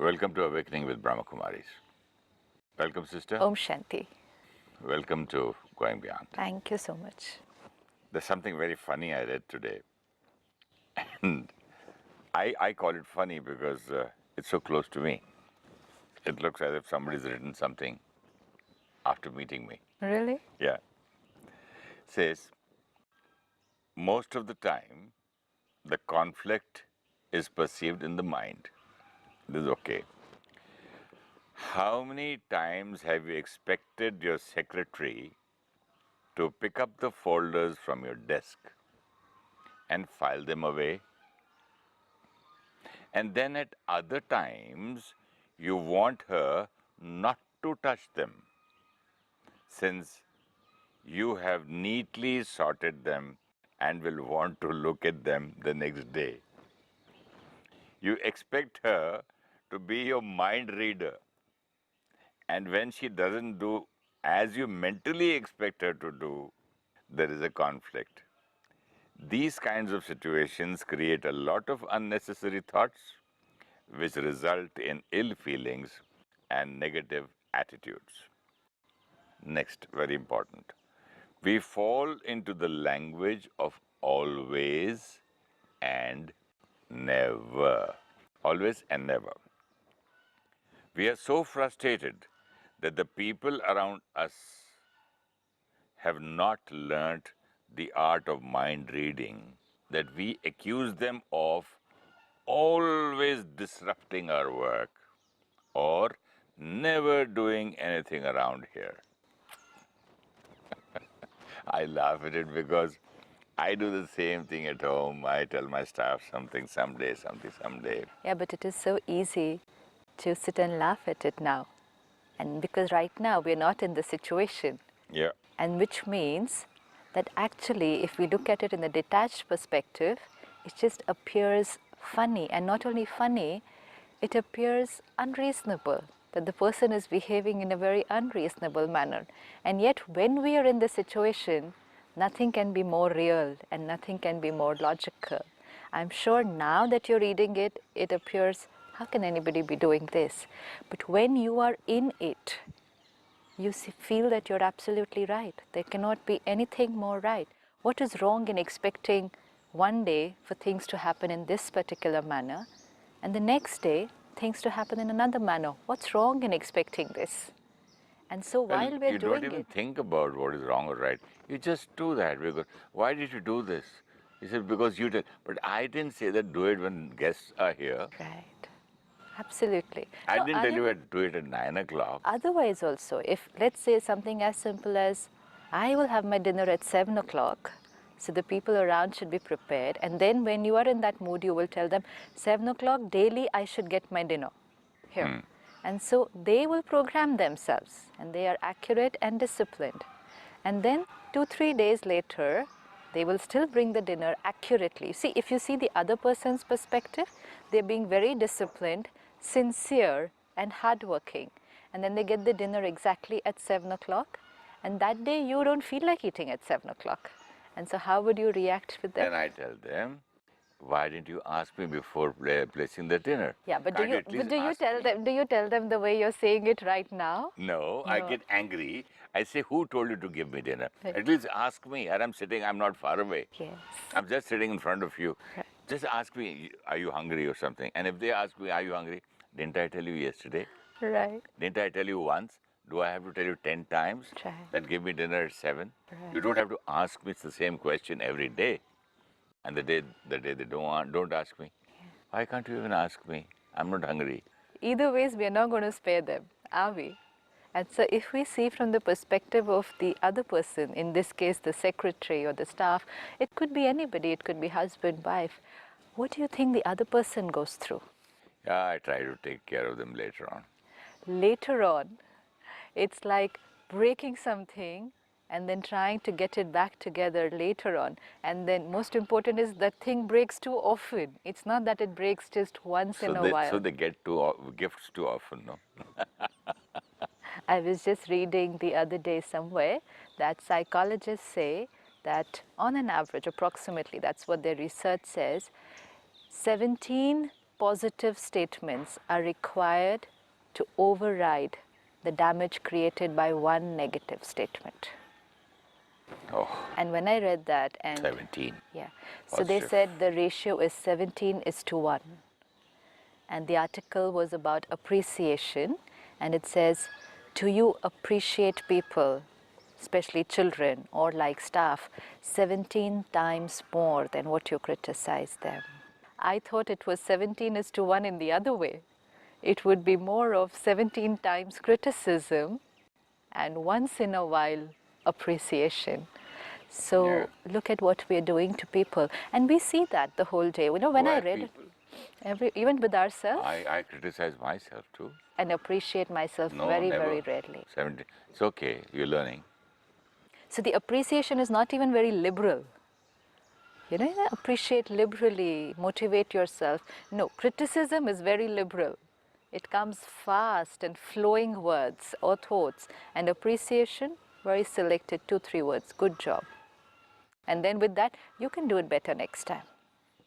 Welcome to Awakening with Brahma Kumaris. Welcome, sister. Om Shanti. Welcome to Going Beyond. Thank you so much. There's something very funny I read today. And I call it funny because it's so close to me. It looks as if somebody's written something after meeting me. Really? Yeah. Says, most of the time, the conflict is perceived in the mind. This is okay. How many times have you expected your secretary to pick up the folders from your desk and file them away? And then at other times, you want her not to touch them, since you have neatly sorted them and will want to look at them the next day. You expect her to be your mind reader, and when she doesn't do as you mentally expect her to do, there is a conflict. These kinds of situations create a lot of unnecessary thoughts, which result in ill feelings and negative attitudes. Next, very important. We fall into the language of always and never. Always and never. We are so frustrated that the people around us have not learnt the art of mind reading that we accuse them of always disrupting our work or never doing anything around here. I laugh at it because I do the same thing at home. I tell my staff something someday, something someday. Yeah, but it is so easy to sit and laugh at it now. And because right now we're not in the situation. Yeah. And which means that actually, if we look at it in a detached perspective, it just appears funny. And not only funny, it appears unreasonable, that the person is behaving in a very unreasonable manner. And yet, when we are in the situation, nothing can be more real and nothing can be more logical. I'm sure now that you're reading it, it appears, how can anybody be doing this? But when you are in it, you feel that you're absolutely right. There cannot be anything more right. What is wrong in expecting one day for things to happen in this particular manner, and the next day things to happen in another manner? What's wrong in expecting this? And so while we're you doing don't even it, think about what is wrong or right. You just do that because, why did you do this? He said, because you did. But I didn't say that do it when guests are here. right, absolutely. I No, didn't tell you to do it at 9 o'clock. Otherwise also, if let's say something as simple as, I will have my dinner at 7 o'clock, so the people around should be prepared, and then when you are in that mood, you will tell them, 7 o'clock daily I should get my dinner here. And so they will program themselves, and they are accurate and disciplined. And then 2-3 days later, they will still bring the dinner accurately. See, if you see the other person's perspective, they're being very disciplined, sincere and hardworking. And then they get the dinner exactly at 7 o'clock. And that day you don't feel like eating at 7 o'clock. And so how would you react with them? Then I tell them, why didn't you ask me before placing the dinner? Yeah, but Can't do you tell them? Do you tell them the way you're saying it right now? No, I get angry. I say, who told you to give me dinner? At least ask me. And I'm sitting, I'm not far away. Yes. I'm just sitting in front of you. Right. Just ask me, are you hungry or something? And if they ask me, are you hungry? Didn't I tell you yesterday? Right. Didn't I tell you once? Do I have to tell you 10 times Right. that give me dinner at 7? Right. You don't have to ask me the same question every day. And the day they don't ask me. Why can't you even ask me? I'm not hungry. Either ways, we are not going to spare them, are we? And so if we see from the perspective of the other person, in this case the secretary or the staff, it could be anybody, it could be husband, wife, what do you think the other person goes through? Yeah, I try to take care of them later on. Later on, it's like breaking something and then trying to get it back together later on. And then most important is that thing breaks too often. It's not that it breaks just once in a while. So they get gifts too often, no? I was just reading the other day somewhere that psychologists say that on an average, approximately, that's what their research says, 17 positive statements are required to override the damage created by one negative statement. Oh, And when I read that, and 17. yeah, so they Positive. said the ratio is 17:1. And the article was about appreciation, and it says, do you appreciate people, especially children or like staff, 17 times more than what you criticize them? I thought it was 17:1 in the other way. It would be more of 17 times criticism and once in a while appreciation. So Yeah. look at what we are doing to people, and we see that the whole day. You know, when I Why read people? even with ourselves, I criticize myself too. and appreciate myself No, very, never. very rarely. 17. It's okay. You're learning. So the appreciation is not even very liberal. You know, appreciate liberally, motivate yourself. No, criticism is very liberal. It comes fast and flowing words or thoughts, and appreciation, very selected, 2, 3 words. Good job. And then with that, you can do it better next time.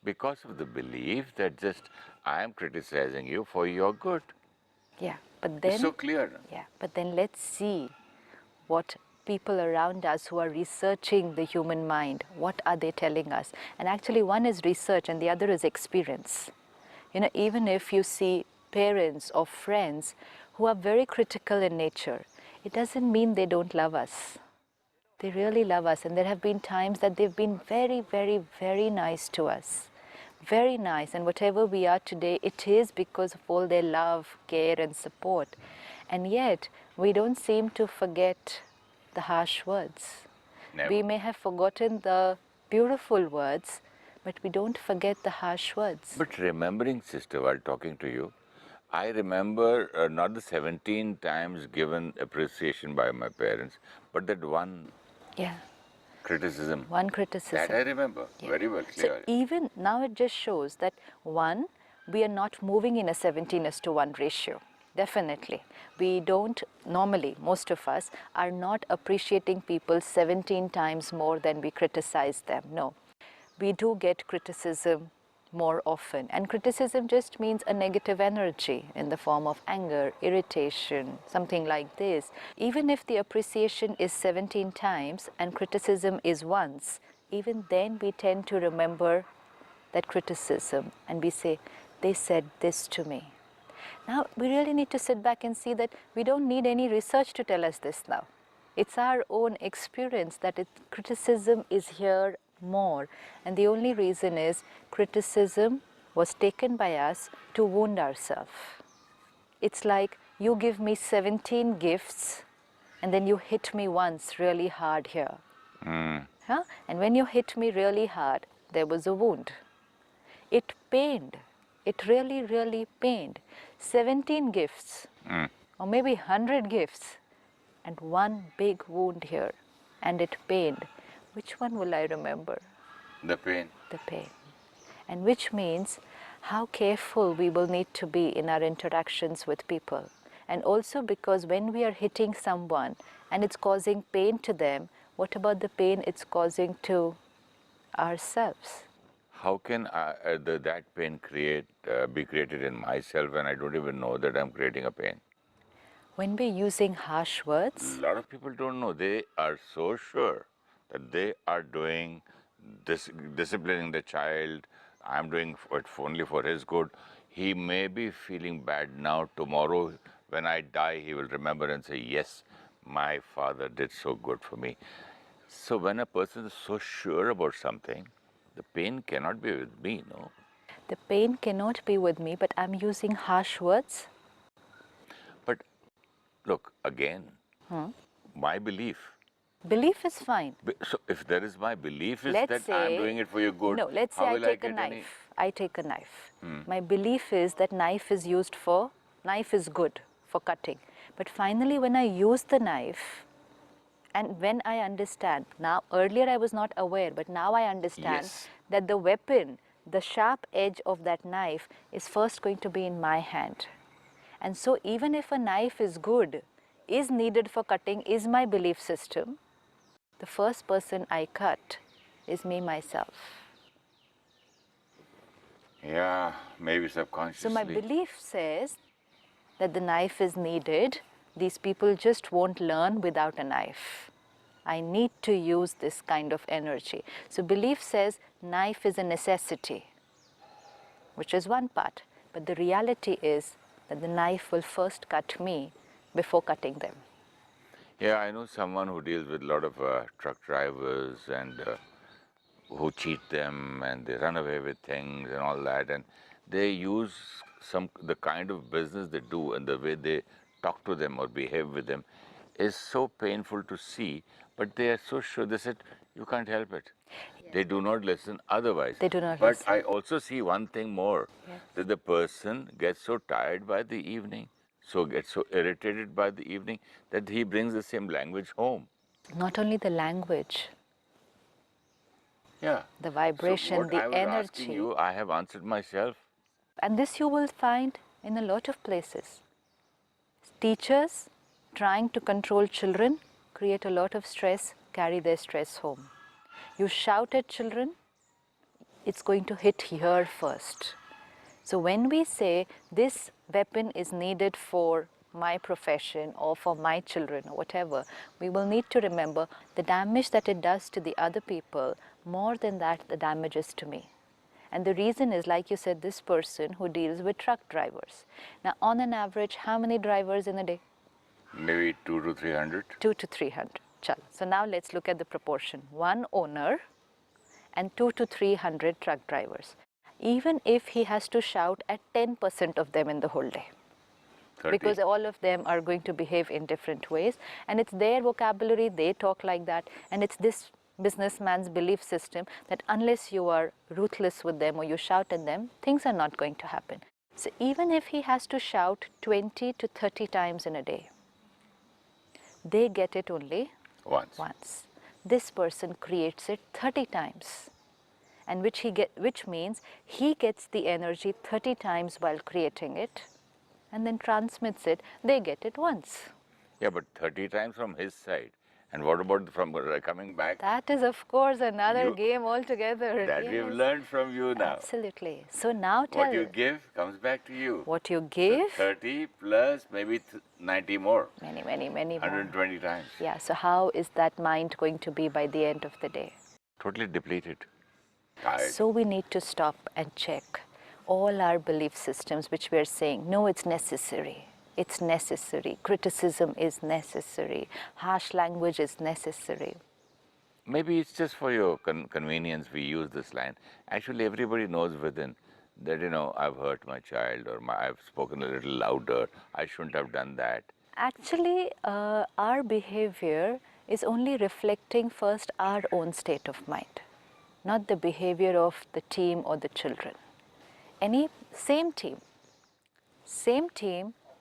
Because of the belief that just I am criticizing you for your good. Yeah, but It's then so clear. yeah, but then let's see what people around us who are researching the human mind, what are they telling us? And actually one is research and the other is experience. You know, even if you see parents or friends who are very critical in nature, it doesn't mean they don't love us. They really love us, and there have been times that they've been very, very, very nice to us. Very nice, and whatever we are today, it is because of all their love, care, and support. And yet, we don't seem to forget the harsh words. Never. We may have forgotten the beautiful words, but we don't forget the harsh words. But remembering, sister, while talking to you, I remember not the 17 times given appreciation by my parents, but that one Yeah, criticism. one criticism. That I remember very well, So clearly. even now it just shows that one, we are not moving in a 17:1 ratio. Definitely. We don't normally, most of us, are not appreciating people 17 times more than we criticize them. No. We do get criticism more often. And criticism just means a negative energy in the form of anger, irritation, something like this. Even if the appreciation is 17 times and criticism is once, even then we tend to remember that criticism and we say, they said this to me. Now, we really need to sit back and see that we don't need any research to tell us this now. It's our own experience that criticism is here more. And the only reason is criticism was taken by us to wound ourselves. It's like you give me 17 gifts and then you hit me once really hard here. Huh? And when you hit me really hard, there was a wound. It pained. It really, really pained. 17 gifts, or maybe 100 gifts, and one big wound here, and it pained. Which one will I remember? The pain. The pain. And which means how careful we will need to be in our interactions with people. And also because when we are hitting someone and it's causing pain to them, what about the pain it's causing to ourselves? How can that pain be created in myself when I don't even know that I'm creating a pain? When we're using harsh words, A lot of people don't know. They are so sure that they are doing this, disciplining the child. I'm doing it only for his good. He may be feeling bad now. Tomorrow, when I die, he will remember and say, yes, my father did so good for me. So when a person is so sure about something, the pain cannot be with me, no? the pain cannot be with me, but I'm using harsh words. But look, again, my belief. Belief is fine. So if there is my belief is Let's that say, I'm doing it for your good, no, let's say how I will take I a get knife. any? I take a knife. My belief is that knife is used for, knife is good for cutting. But finally, when I use the knife, and when I understand, now earlier I was not aware, but now I understand Yes. that the weapon, the sharp edge of that knife is first going to be in my hand. And so even if a knife is good, is needed for cutting, is my belief system, the first person I cut is me myself. Yeah, maybe So subconsciously. my belief says that the knife is needed. These people just won't learn without a knife. I need to use this kind of energy. So belief says knife is a necessity, which is one part. But the reality is that the knife will first cut me before cutting them. Yeah, I know someone who deals with a lot of truck drivers and who cheat them and they run away with things and all that, and they use the kind of business they do and the way they talk to them or behave with them is so painful to see, but they are so sure. They said you can't help it. They do not listen otherwise. They do not But listen. I also see one thing more, Yes. that the person gets so tired by the evening, so gets so irritated by the evening, that he brings the same language home. Not only the language, Yeah. the So vibration, what the I was asking energy. you, I have answered myself. And this you will find in a lot of places. Teachers trying to control children create a lot of stress, carry their stress home. You shout at children, it's going to hit here first. So when we say this weapon is needed for my profession or for my children or whatever, we will need to remember the damage that it does to the other people, more than that the damage is to me. And the reason is, like you said, this person who deals with truck drivers. Now, on an average, how many drivers in a day? Maybe 2 to 300. 2 to 300. Chalo. So now let's look at the proportion. One owner and 2 to 300 truck drivers. Even if he has to shout at 10% of them in the whole day, 30. because all of them are going to behave in different ways, and it's their vocabulary, they talk like that, and it's this businessman's belief system that unless you are ruthless with them or you shout at them, things are not going to happen. So even if he has to shout 20 to 30 times in a day, they get it only once. This person creates it 30 times, and which means he gets the energy 30 times while creating it and then transmits it. They get it once. Yeah, but 30 times from his side. And what about from coming back? That is, of course, another game altogether. That we've learned from you now. Absolutely. So now tell. What you give comes back to you. What you give. So 30 plus maybe 90 more. Many more. 120 times. Yeah, so how is that mind going to be by the end of the day? Totally depleted. Tired. So we need to stop and check all our belief systems which we are saying, no, it's necessary. It's necessary. Criticism is necessary. Harsh language is necessary. Maybe it's just for your convenience we use this line. Actually, everybody knows within that, I've hurt my child, or I've spoken a little louder. I shouldn't have done that. Actually, our behavior is only reflecting first our own state of mind, not the behavior of the team or the children. Same team,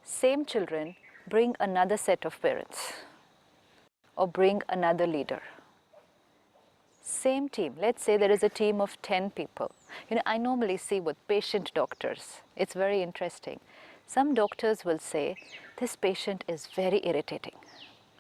same children bring another set of parents or bring another leader. Same team. Let's say there is a team of 10 people. I normally see with patient doctors, it's very interesting. Some doctors will say, this patient is very irritating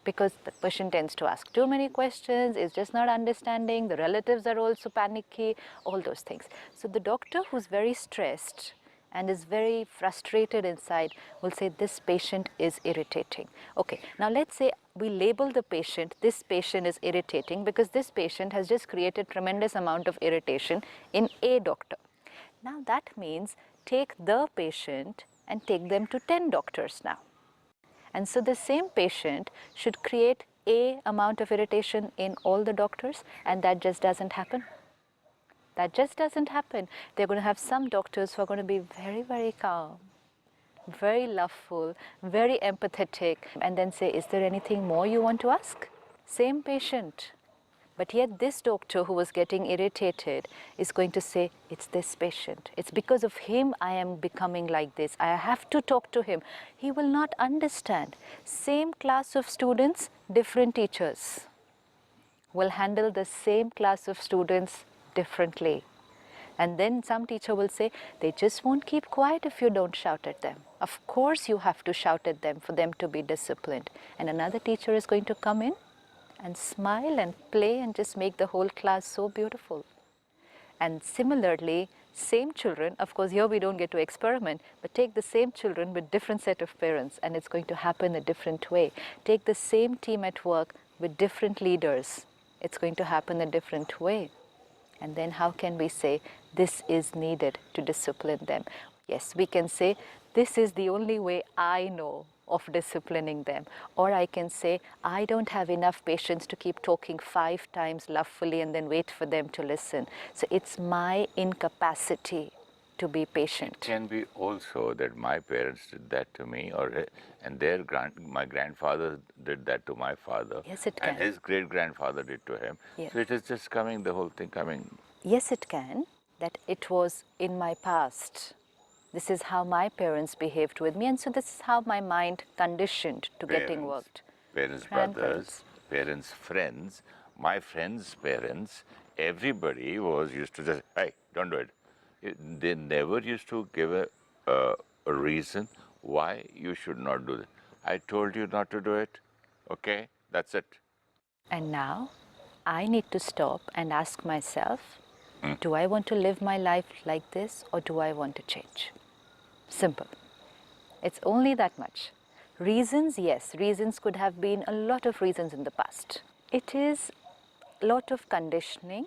because the patient tends to ask too many questions, is just not understanding, the relatives are also panicky, all those things. So the doctor who's very stressed and is very frustrated inside will say, this patient is irritating. Okay, now let's say we label the patient, this patient is irritating because this patient has just created tremendous amount of irritation in a doctor. Now that means take the patient and take them to 10 doctors now. And so the same patient should create a amount of irritation in all the doctors, and that just doesn't happen. That just doesn't happen. They're going to have some doctors who are going to be very, very calm, very loveful, very empathetic, and then say, is there anything more you want to ask? Same patient. But yet this doctor who was getting irritated is going to say, it's this patient. It's because of him I am becoming like this. I have to talk to him. He will not understand. Same class of students, different teachers will handle the same class of students differently. And then some teacher will say, they just won't keep quiet if you don't shout at them. Of course you have to shout at them for them to be disciplined. And another teacher is going to come in and smile and play and just make the whole class so beautiful. And similarly, same children, of course here we don't get to experiment, but take the same children with different set of parents and it's going to happen a different way. Take the same team at work with different leaders, it's going to happen a different way. And then how can we say this is needed to discipline them? Yes, we can say this is the only way I know of disciplining them. Or I can say I don't have enough patience to keep talking 5 times lovefully and then wait for them to listen. So it's my incapacity to be patient. It can be also that my parents did that to me, and my grandfather did that to my father. Yes, it and can. his great grandfather did to him. Yes. So it is just coming, the whole thing coming. Yes, it can. That it was in my past. This is how my parents behaved with me, and so this is how my mind conditioned to getting worked. Parents, Grandparents. brothers, parents, friends, my friends' parents, everybody was used to just, hey, don't do it. They never used to give a reason why you should not do that. I told you not to do it. Okay, that's it. And now I need to stop and ask myself, do I want to live my life like this or do I want to change? Simple. It's only that much. Reasons, yes, reasons could have been a lot of reasons in the past. It is a lot of conditioning,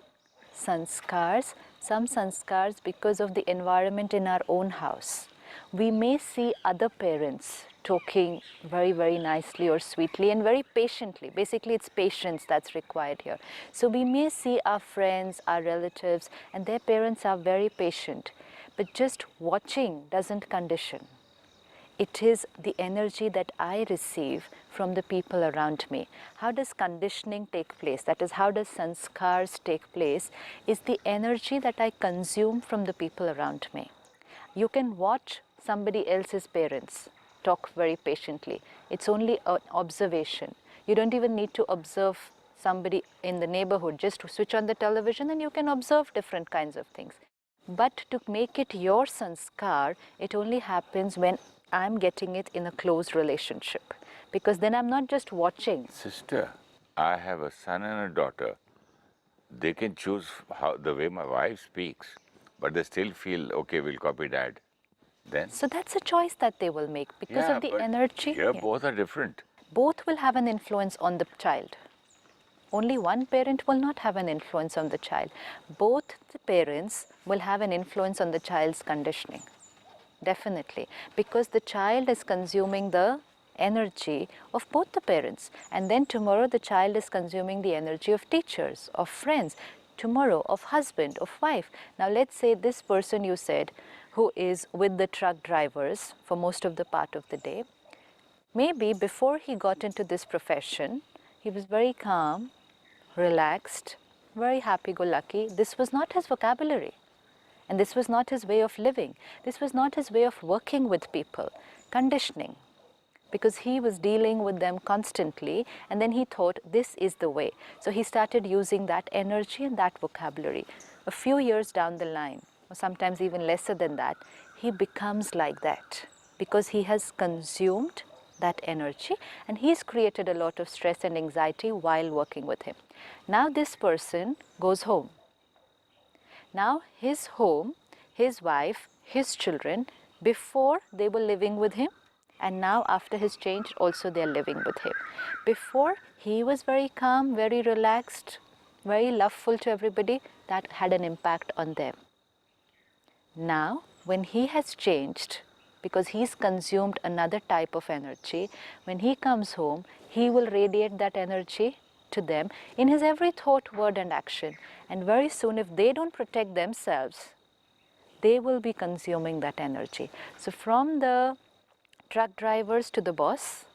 sanskars, some sanskars because of the environment in our own house. We may see other parents talking very, very nicely or sweetly and very patiently. Basically, it's patience that's required here. So we may see our friends, our relatives, and their parents are very patient. But just watching doesn't condition. It is the energy that I receive from the people around me. How does conditioning take place? That is, how does sanskars take place? Is the energy that I consume from the people around me. You can watch somebody else's parents talk very patiently. It's only an observation. You don't even need to observe somebody in the neighborhood. Just switch on the television and you can observe different kinds of things. But to make it your sanskar, it only happens when I'm getting it in a close relationship. Because then I'm not just watching. Sister, I have a son and a daughter. They can choose the way my wife speaks, but they still feel, okay, we'll copy dad. Then? So that's a choice that they will make because of the energy. Here both are different. Both will have an influence on the child. Only one parent will not have an influence on the child. Both the parents will have an influence on the child's conditioning. Definitely. Because the child is consuming the energy of both the parents. And then tomorrow the child is consuming the energy of teachers, of friends, tomorrow of husband, of wife. Now let's say this person you said who is with the truck drivers for most of the part of the day, maybe before he got into this profession, he was very calm, relaxed, very happy-go-lucky. This was not his vocabulary. And this was not his way of living. This was not his way of working with people. Conditioning. Because he was dealing with them constantly and then he thought this is the way. So he started using that energy and that vocabulary. A few years down the line, or sometimes even lesser than that, he becomes like that because he has consumed that energy and he's created a lot of stress and anxiety while working with him. Now this person goes home. Now his home, his wife, his children, before they were living with him, and now after his change also they are living with him. Before he was very calm, very relaxed, very loveful to everybody. That had an impact on them. Now when he has changed, because he's consumed another type of energy, when he comes home, he will radiate that energy to them in his every thought, word and action. And very soon if they don't protect themselves, they will be consuming that energy. So from the truck drivers to the boss,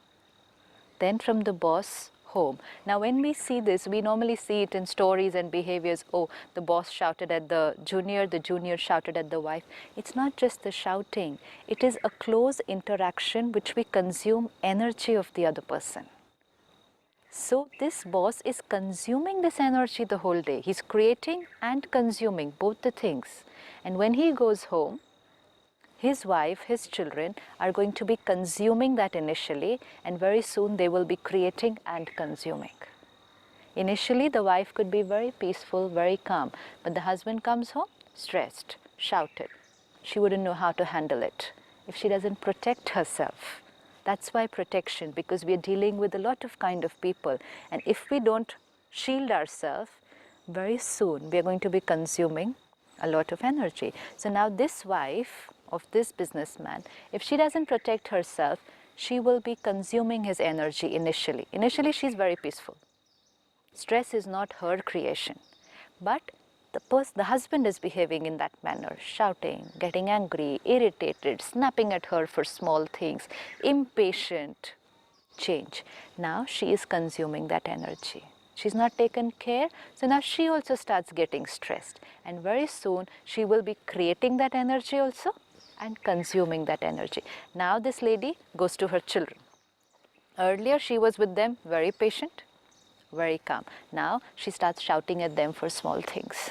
then from the boss home. Now when we see this, we normally see it in stories and behaviors. Oh, the boss shouted at the junior shouted at the wife. It's not just the shouting. It is a close interaction which we consume energy of the other person. So this boss is consuming this energy the whole day. He's creating and consuming both the things. And when he goes home, his wife, his children are going to be consuming that initially, and very soon they will be creating and consuming. Initially, the wife could be very peaceful, very calm, but the husband comes home stressed, shouted. She wouldn't know how to handle it if she doesn't protect herself. That's why protection, because we are dealing with a lot of kind of people, and if we don't shield ourselves, very soon we are going to be consuming a lot of energy. So now this wife of this businessman, if she doesn't protect herself, she will be consuming his energy initially. Initially, she's very peaceful. Stress is not her creation, but the husband is behaving in that manner, shouting, getting angry, irritated, snapping at her for small things, impatient. Change. Now she is consuming that energy. She's not taken care, so now she also starts getting stressed, and very soon she will be creating that energy also and consuming that energy. Now this lady goes to her children. Earlier she was with them very patient, very calm. Now she starts shouting at them for small things.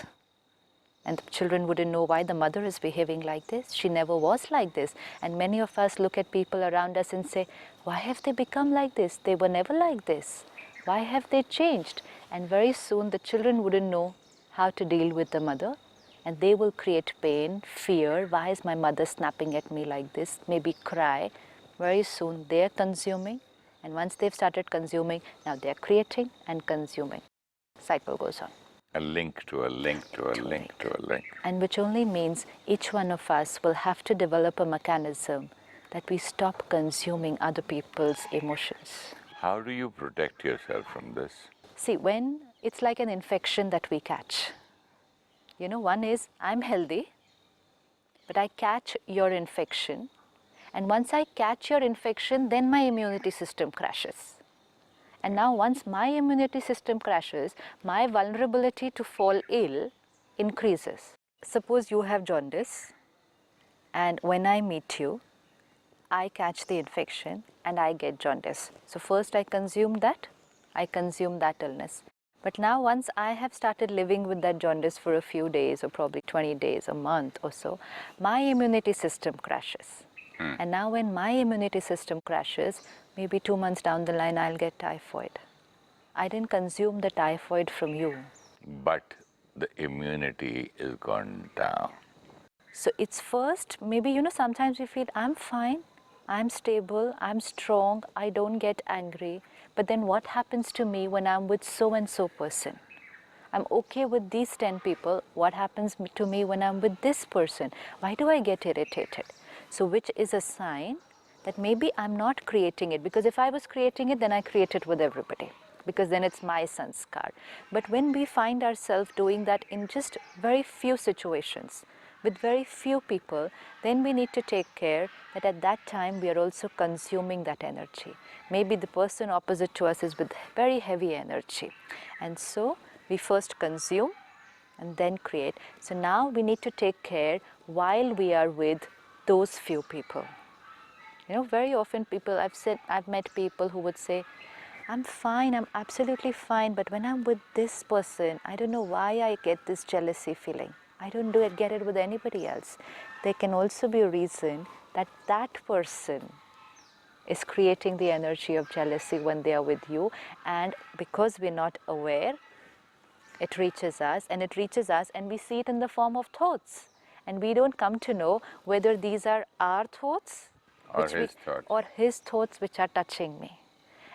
And the children wouldn't know why the mother is behaving like this. She never was like this. And many of us look at people around us and say, why have they become like this? They were never like this. Why have they changed? And very soon the children wouldn't know how to deal with the mother. And they will create pain, fear. Why is my mother snapping at me like this? Maybe cry. Very soon they're consuming. And once they've started consuming, now they're creating and consuming. Cycle goes on. A link to a link to a link to a link. And which only means each one of us will have to develop a mechanism that we stop consuming other people's emotions. How do you protect yourself from this? See, when it's like an infection that we catch. One is I'm healthy, but I catch your infection. And once I catch your infection, then my immunity system crashes. And now once my immunity system crashes, my vulnerability to fall ill increases. Suppose you have jaundice, and when I meet you, I catch the infection and I get jaundice. So first I consume that illness. But now once I have started living with that jaundice for a few days, or probably 20 days, a month or so, my immunity system crashes. And now when my immunity system crashes, maybe 2 months down the line, I'll get typhoid. I didn't consume the typhoid from you. But the immunity is gone down. So it's first, maybe, sometimes we feel I'm fine, I'm stable, I'm strong, I don't get angry. But then what happens to me when I'm with so-and-so person? I'm okay with these 10 people. What happens to me when I'm with this person? Why do I get irritated? So which is a sign that maybe I'm not creating it, because if I was creating it, then I create it with everybody, because then it's my sanskar. But when we find ourselves doing that in just very few situations, with very few people, then we need to take care that at that time we are also consuming that energy. Maybe the person opposite to us is with very heavy energy. And so we first consume and then create. So now we need to take care while we are with those few people. Very often I've met people who would say, I'm fine, I'm absolutely fine, but when I'm with this person, I don't know why I get this jealousy feeling. I don't get it with anybody else. There can also be a reason that that person is creating the energy of jealousy when they are with you, and because we're not aware, it reaches us and we see it in the form of thoughts. And we don't come to know whether these are our thoughts or his thoughts which are touching me.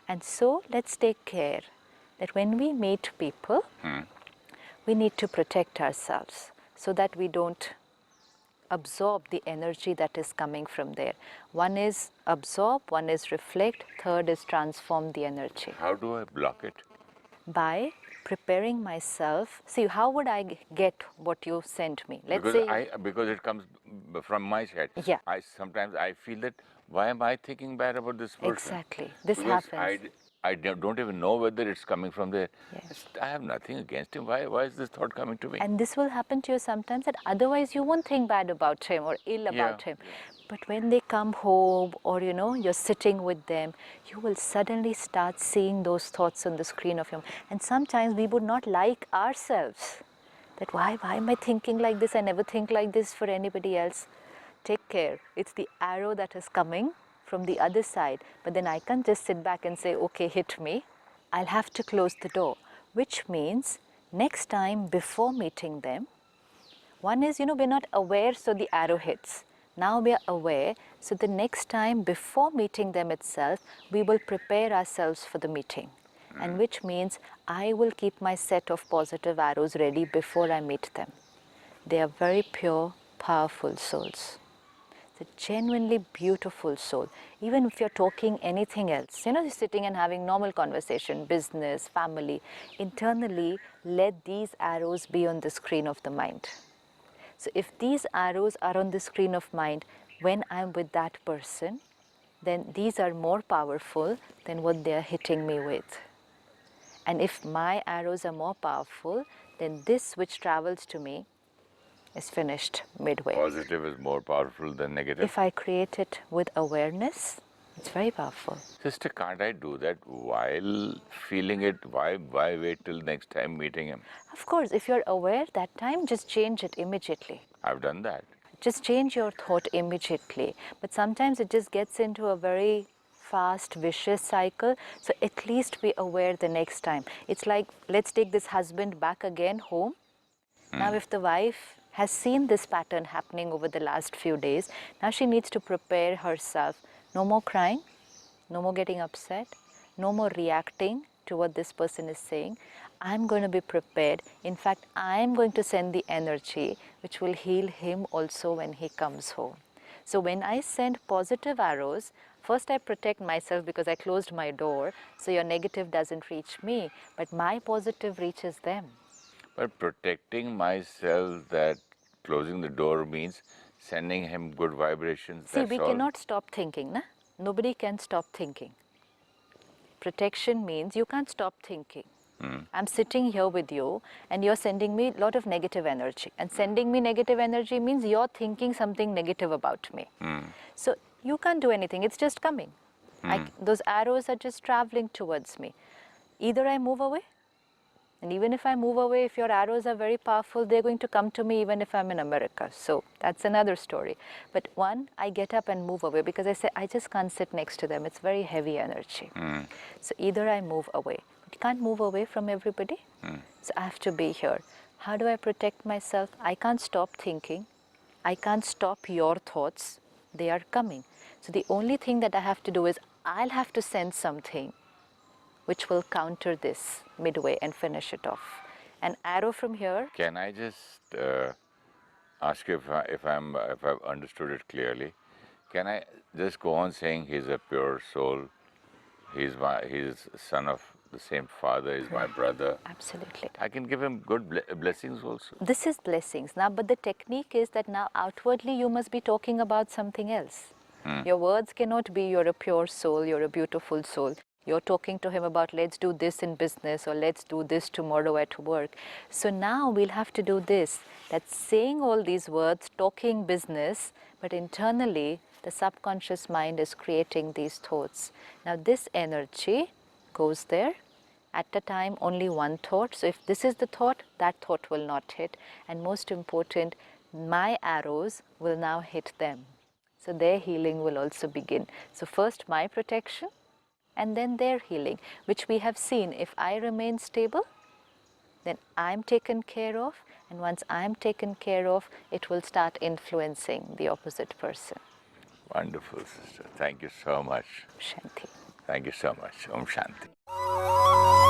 And so let's take care that when we meet people, we need to protect ourselves so that we don't absorb the energy that is coming from there. One is absorb, one is reflect, third is transform the energy. How do I block it? By preparing myself. See, how would I get what you sent me? Because it comes from my side. Yeah. Sometimes I feel that, why am I thinking bad about this person? Exactly. This because happens. I don't even know whether it's coming from there. Yes. I have nothing against him. Why is this thought coming to me? And this will happen to you sometimes, that otherwise you won't think bad about him or ill about him. But when they come home, or you're sitting with them, you will suddenly start seeing those thoughts on the screen of your mind. And sometimes we would not like ourselves. That why am I thinking like this? I never think like this for anybody else. Take care. It's the arrow that is coming from the other side. But then I can't just sit back and say, okay, hit me. I'll have to close the door. which means next time before meeting them, one is, we're not aware, so the arrow hits. Now we are aware, so the next time before meeting them itself, we will prepare ourselves for the meeting. And which means I will keep my set of positive arrows ready before I meet them. They are very pure, powerful souls. It's a genuinely beautiful soul. Even if you're talking anything else, you're sitting and having normal conversation, business, family, internally let these arrows be on the screen of the mind. So if these arrows are on the screen of mind when I'm with that person, then these are more powerful than what they are hitting me with. And if my arrows are more powerful, then this which travels to me is finished midway. Positive is more powerful than negative? If I create it with awareness, it's very powerful. Sister, can't I do that while feeling it? Why wait till next time meeting him? Of course, if you're aware that time, just change it immediately. I've done that. Just change your thought immediately. But sometimes it just gets into a very fast, vicious cycle. So at least be aware the next time. It's like, let's take this husband back again home. Now, if the wife has seen this pattern happening over the last few days, now she needs to prepare herself. No more crying, no more getting upset, no more reacting to what this person is saying. I'm going to be prepared. In fact, I'm going to send the energy which will heal him also when he comes home. So when I send positive arrows, first I protect myself because I closed my door, so your negative doesn't reach me, but my positive reaches them. But protecting myself, that closing the door means sending him good vibrations. See, that's we all. cannot stop thinking, na? Nobody can stop thinking. Protection means you can't stop thinking. I'm sitting here with you and you're sending me a lot of negative energy. And sending me negative energy means you're thinking something negative about me. So you can't do anything, it's just coming. Those arrows are just traveling towards me. Either I move away, and even if I move away, if your arrows are very powerful, they're going to come to me even if I'm in America. So that's another story. But one, I get up and move away because I say, I just can't sit next to them. It's very heavy energy. So either I move away. But you can't move away from everybody. So I have to be here. How do I protect myself? I can't stop thinking. I can't stop your thoughts. They are coming. So the only thing that I have to do is I'll have to send something which will counter this midway and finish it off. An arrow from here. Can I just ask you if I've understood it clearly? Can I just go on saying he's a pure soul? He's son of the same father. He's my brother. Absolutely. I can give him good blessings also. This is blessings now, but the technique is that now outwardly you must be talking about something else. Your words cannot be you're a pure soul, you're a beautiful soul. You're talking to him about let's do this in business or let's do this tomorrow at work. So now we'll have to do this. That's saying all these words, talking business, but internally the subconscious mind is creating these thoughts. Now this energy goes there. At a time only one thought. So if this is the thought, that thought will not hit. And most important, my arrows will now hit them. So their healing will also begin. So first my protection, and then their healing, which we have seen. If I remain stable, then I'm taken care of, and once I'm taken care of, it will start influencing the opposite person. Wonderful, sister. Thank you so much. Shanti. Thank you so much. Om Shanti.